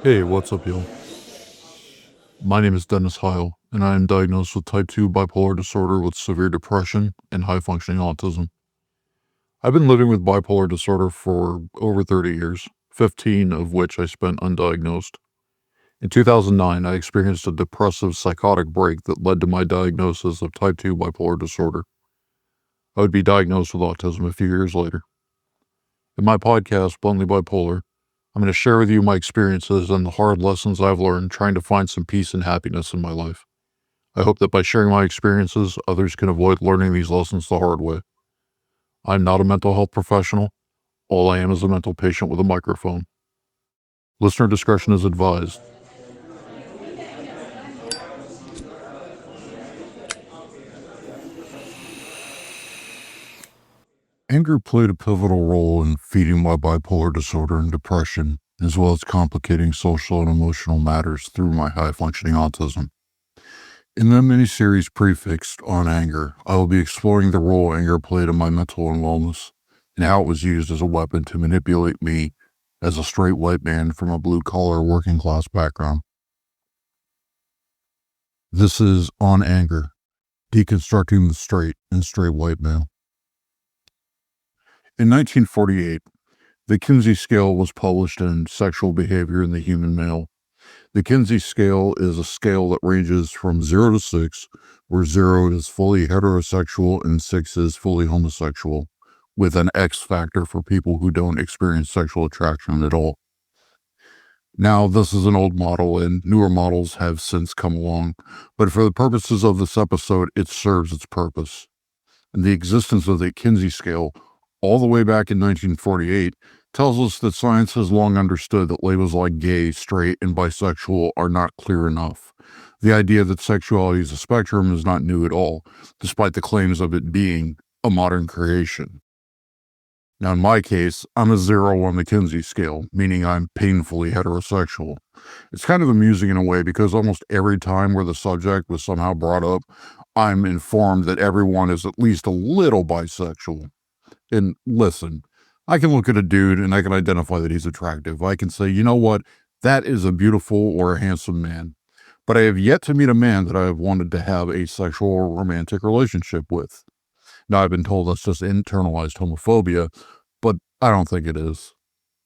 Hey, what's up, y'all? My name is Dennis Heil, and I am diagnosed with type 2 bipolar disorder with severe depression and high functioning autism. I've been living with bipolar disorder for over 30 years, 15 of which I spent undiagnosed. In 2009, I experienced a depressive psychotic break that led to my diagnosis of type 2 bipolar disorder. I would be diagnosed with autism a few years later. In my podcast, Bluntly Bipolar, I'm going to share with you my experiences and the hard lessons I've learned trying to find some peace and happiness in my life. I hope that by sharing my experiences, others can avoid learning these lessons the hard way. I'm not a mental health professional. All I am is a mental patient with a microphone. Listener discretion is advised. Anger played a pivotal role in feeding my bipolar disorder and depression, as well as complicating social and emotional matters through my high functioning autism. In the miniseries prefixed on anger, I will be exploring the role anger played in my mental and wellness, and how it was used as a weapon to manipulate me as a straight white man from a blue-collar working class background. This is On Anger, Deconstructing the Straight and Straight White Male. In 1948, the Kinsey Scale was published in Sexual Behavior in the Human Male. The Kinsey Scale is a scale that ranges from 0 to 6, where 0 is fully heterosexual and 6 is fully homosexual, with an X factor for people who don't experience sexual attraction at all. Now, this is an old model, and newer models have since come along, but for the purposes of this episode, it serves its purpose. And the existence of the Kinsey Scale, all the way back in 1948, tells us that science has long understood that labels like gay, straight, and bisexual are not clear enough. The idea that sexuality is a spectrum is not new at all, despite the claims of it being a modern creation. Now, in my case, I'm a 0 on the Kinsey scale, meaning I'm painfully heterosexual. It's kind of amusing in a way because almost every time where the subject was somehow brought up, I'm informed that everyone is at least a little bisexual. And listen, I can look at a dude and I can identify that he's attractive. I can say, you know what, that is a beautiful or a handsome man. But I have yet to meet a man that I have wanted to have a sexual or romantic relationship with. Now, I've been told that's just internalized homophobia, but I don't think it is.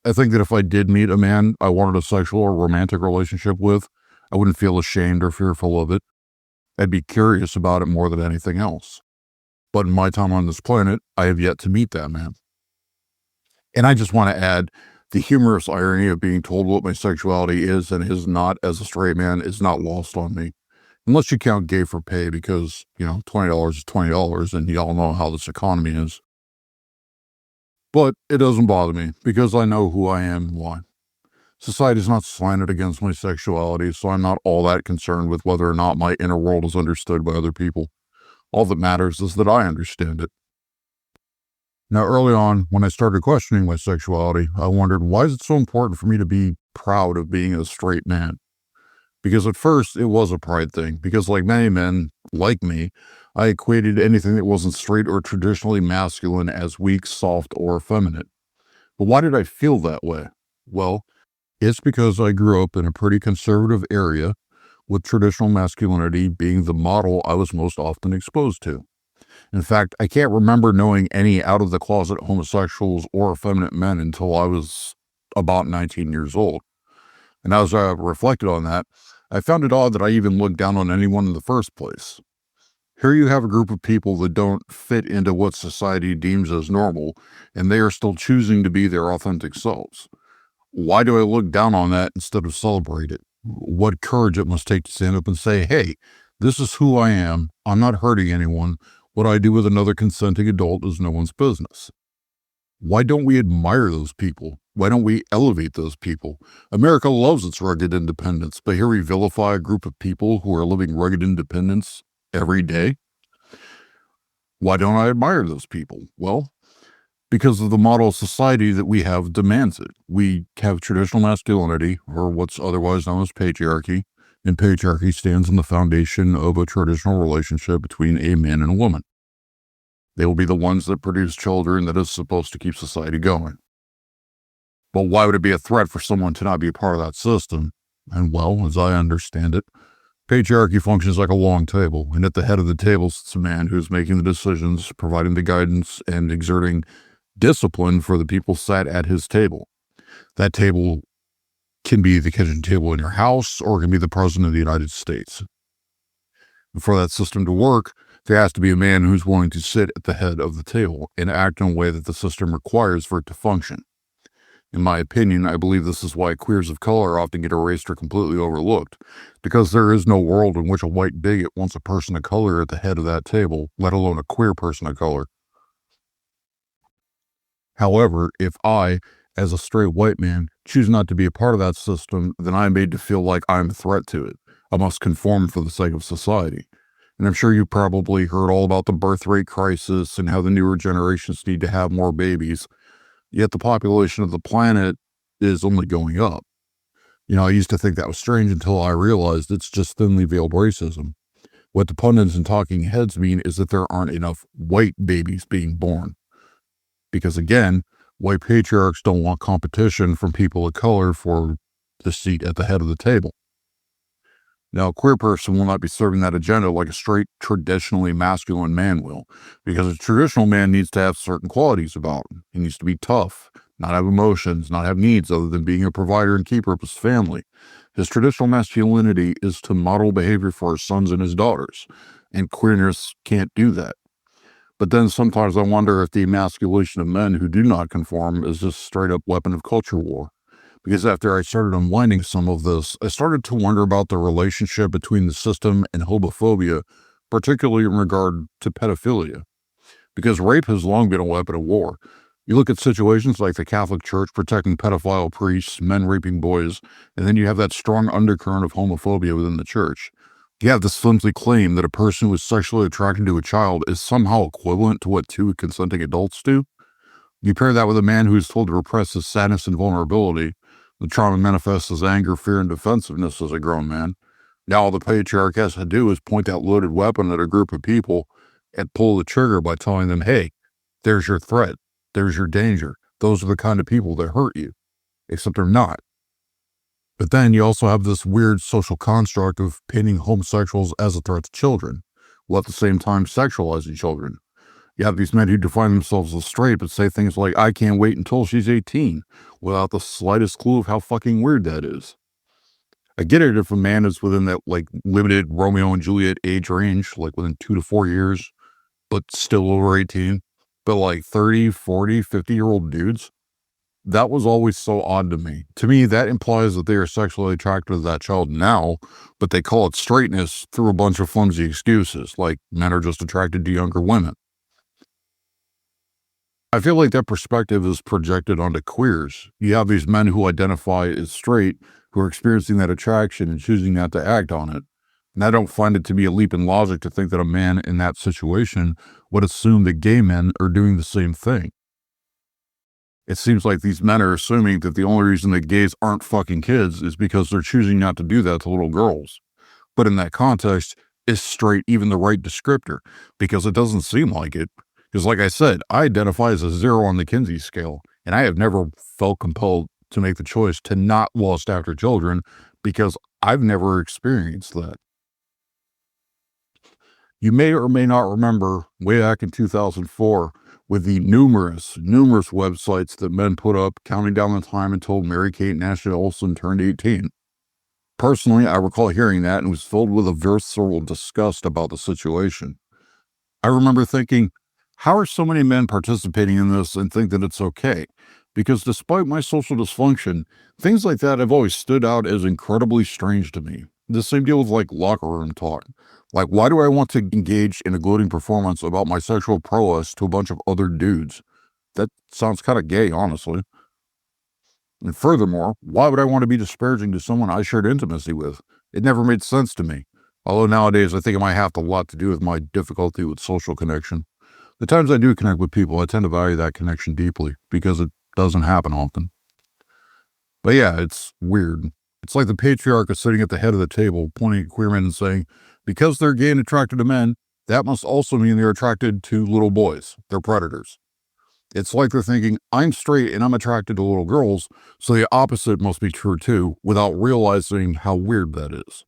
I think that if I did meet a man I wanted a sexual or romantic relationship with, I wouldn't feel ashamed or fearful of it. I'd be curious about it more than anything else. But in my time on this planet, I have yet to meet that man. And I just want to add, the humorous irony of being told what my sexuality is and is not as a straight man is not lost on me. Unless you count gay for pay because, $20 is $20 and y'all know how this economy is. But it doesn't bother me because I know who I am and why. Society's not slanted against my sexuality, so I'm not all that concerned with whether or not my inner world is understood by other people. All that matters is that I understand it. Now, early on, when I started questioning my sexuality, I wondered, why is it so important for me to be proud of being a straight man? Because at first, it was a pride thing, because like many men, like me, I equated anything that wasn't straight or traditionally masculine as weak, soft, or effeminate. But why did I feel that way? Well, it's because I grew up in a pretty conservative area, with traditional masculinity being the model I was most often exposed to. In fact, I can't remember knowing any out-of-the-closet homosexuals or effeminate men until I was about 19 years old. And as I reflected on that, I found it odd that I even looked down on anyone in the first place. Here you have a group of people that don't fit into what society deems as normal, and they are still choosing to be their authentic selves. Why do I look down on that instead of celebrate it? What courage it must take to stand up and say, hey, this is who I am. I'm not hurting anyone. What I do with another consenting adult is no one's business. Why don't we admire those people? Why don't we elevate those people? America loves its rugged independence, but here we vilify a group of people who are living rugged independence every day. Why don't I admire those people? Well, because of the model of society that we have demands it. We have traditional masculinity, or what's otherwise known as patriarchy, and patriarchy stands on the foundation of a traditional relationship between a man and a woman. They will be the ones that produce children that is supposed to keep society going. But why would it be a threat for someone to not be a part of that system? And well, as I understand it, patriarchy functions like a long table, and at the head of the table sits a man who's making the decisions, providing the guidance, and exerting discipline for the people sat at his table. That table can be the kitchen table in your house, or it can be the President of the United States. And for that system to work, there has to be a man who's willing to sit at the head of the table and act in a way that the system requires for it to function. In my opinion, I believe this is why queers of color often get erased or completely overlooked, because there is no world in which a white bigot wants a person of color at the head of that table, let alone a queer person of color. However, if I, as a straight white man, choose not to be a part of that system, then I'm made to feel like I'm a threat to it. I must conform for the sake of society. And I'm sure you probably heard all about the birth rate crisis and how the newer generations need to have more babies. Yet the population of the planet is only going up. I used to think that was strange until I realized it's just thinly veiled racism. What the pundits and talking heads mean is that there aren't enough white babies being born. Because again, white patriarchs don't want competition from people of color for the seat at the head of the table. Now, a queer person will not be serving that agenda like a straight, traditionally masculine man will, because a traditional man needs to have certain qualities about him. He needs to be tough, not have emotions, not have needs other than being a provider and keeper of his family. His traditional masculinity is to model behavior for his sons and his daughters, and queerness can't do that. But then sometimes I wonder if the emasculation of men who do not conform is just straight up weapon of culture war. Because after I started unwinding some of this, I started to wonder about the relationship between the system and homophobia, particularly in regard to pedophilia. Because rape has long been a weapon of war. You look at situations like the Catholic Church protecting pedophile priests, men raping boys, and then you have that strong undercurrent of homophobia within the church. You have this flimsy claim that a person who is sexually attracted to a child is somehow equivalent to what two consenting adults do. You pair that with a man who is told to repress his sadness and vulnerability. The trauma manifests as anger, fear, and defensiveness as a grown man. Now all the patriarch has to do is point that loaded weapon at a group of people and pull the trigger by telling them, hey, there's your threat. There's your danger. Those are the kind of people that hurt you. Except they're not. But then you also have this weird social construct of painting homosexuals as a threat to children, while at the same time sexualizing children. You have these men who define themselves as straight but say things like, I can't wait until she's 18, without the slightest clue of how fucking weird that is. I get it if a man is within that, limited Romeo and Juliet age range, within 2 to 4 years, but still over 18. But 30, 40, 50-year-old dudes, that was always so odd to me. To me, that implies that they are sexually attracted to that child now, but they call it straightness through a bunch of flimsy excuses, like men are just attracted to younger women. I feel like that perspective is projected onto queers. You have these men who identify as straight, who are experiencing that attraction and choosing not to act on it. And I don't find it to be a leap in logic to think that a man in that situation would assume that gay men are doing the same thing. It seems like these men are assuming that the only reason that gays aren't fucking kids is because they're choosing not to do that to little girls. But in that context, is straight even the right descriptor? Because it doesn't seem like it. Because like I said, I identify as a 0 on the Kinsey scale, and I have never felt compelled to make the choice to not lust after children because I've never experienced that. You may or may not remember way back in 2004 with the numerous websites that men put up counting down the time until Mary-Kate and Ashley Olsen turned 18. Personally, I recall hearing that and was filled with a visceral disgust about the situation. I remember thinking, how are so many men participating in this and think that it's okay? Because despite my social dysfunction, things like that have always stood out as incredibly strange to me. The same deal with locker room talk. Why do I want to engage in a gloating performance about my sexual prowess to a bunch of other dudes? That sounds kind of gay, honestly. And furthermore, why would I want to be disparaging to someone I shared intimacy with? It never made sense to me. Although nowadays I think it might have a lot to do with my difficulty with social connection. The times I do connect with people, I tend to value that connection deeply because it doesn't happen often. But yeah, it's weird. It's like the patriarch is sitting at the head of the table, pointing at queer men and saying, because they're gay and attracted to men, that must also mean they're attracted to little boys. They're predators. It's like they're thinking, I'm straight and I'm attracted to little girls, so the opposite must be true too, without realizing how weird that is.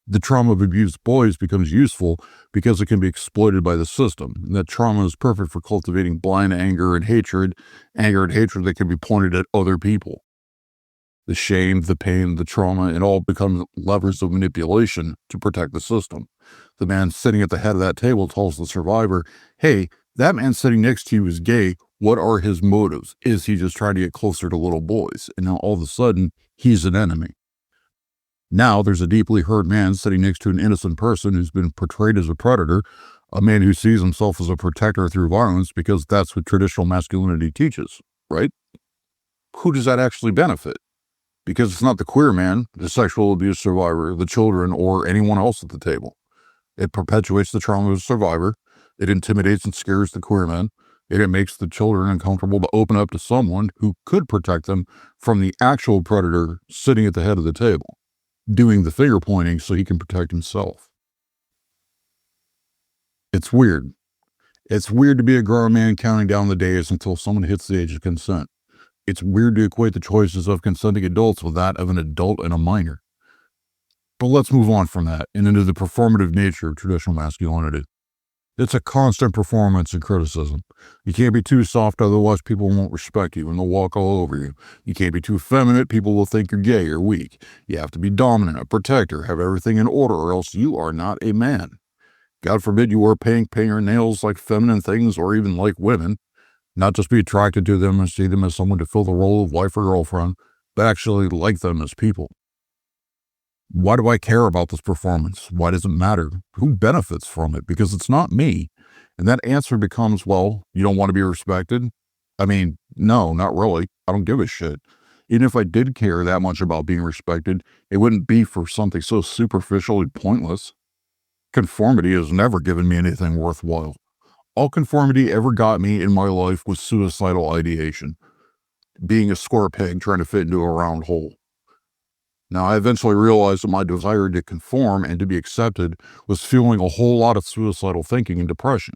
The trauma of abused boys becomes useful because it can be exploited by the system. And that trauma is perfect for cultivating blind anger and hatred that can be pointed at other people. The shame, the pain, the trauma, it all becomes levers of manipulation to protect the system. The man sitting at the head of that table tells the survivor, hey, that man sitting next to you is gay. What are his motives? Is he just trying to get closer to little boys? And now all of a sudden, he's an enemy. Now there's a deeply hurt man sitting next to an innocent person who's been portrayed as a predator, a man who sees himself as a protector through violence because that's what traditional masculinity teaches, right? Who does that actually benefit? Because it's not the queer man, the sexual abuse survivor, the children, or anyone else at the table. It perpetuates the trauma of the survivor. It intimidates and scares the queer man. It makes the children uncomfortable to open up to someone who could protect them from the actual predator sitting at the head of the table, doing the finger pointing so he can protect himself. It's weird. It's weird to be a grown man counting down the days until someone hits the age of consent. It's weird to equate the choices of consenting adults with that of an adult and a minor. But let's move on from that and into the performative nature of traditional masculinity. It's a constant performance and criticism. You can't be too soft, otherwise people won't respect you and they'll walk all over you. You can't be too feminine, people will think you're gay or weak. You have to be dominant, a protector, have everything in order, or else you are not a man. God forbid you wear pink, paint your nails like feminine things or even like women. Not just be attracted to them and see them as someone to fill the role of wife or girlfriend, but actually like them as people. Why do I care about this performance? Why does it matter? Who benefits from it? Because it's not me. And that answer becomes, well, you don't want to be respected? I mean, no, not really. I don't give a shit. Even if I did care that much about being respected, it wouldn't be for something so superficially pointless. Conformity has never given me anything worthwhile. All conformity ever got me in my life was suicidal ideation. Being a square peg trying to fit into a round hole. Now, I eventually realized that my desire to conform and to be accepted was fueling a whole lot of suicidal thinking and depression.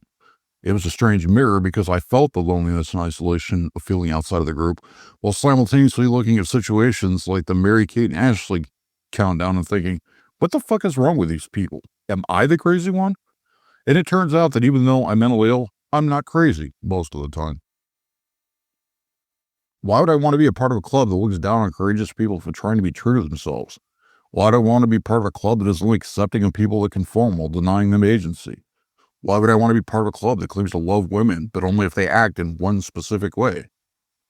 It was a strange mirror because I felt the loneliness and isolation of feeling outside of the group, while simultaneously looking at situations like the Mary-Kate and Ashley countdown and thinking, what the fuck is wrong with these people? Am I the crazy one? And it turns out that even though I'm mentally ill, I'm not crazy most of the time. Why would I want to be a part of a club that looks down on courageous people for trying to be true to themselves? Why do I want to be part of a club that is only accepting of people that conform while denying them agency? Why would I want to be part of a club that claims to love women, but only if they act in one specific way?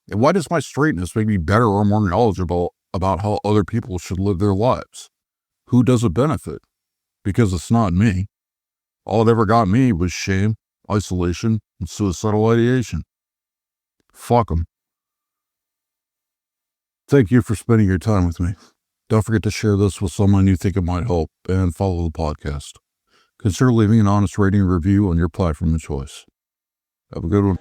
And why does my straightness make me better or more knowledgeable about how other people should live their lives? Who does it benefit? Because it's not me. All it ever got me was shame, isolation, and suicidal ideation. Fuck them. Thank you for spending your time with me. Don't forget to share this with someone you think it might help and follow the podcast. Consider leaving an honest rating and review on your platform of choice. Have a good one.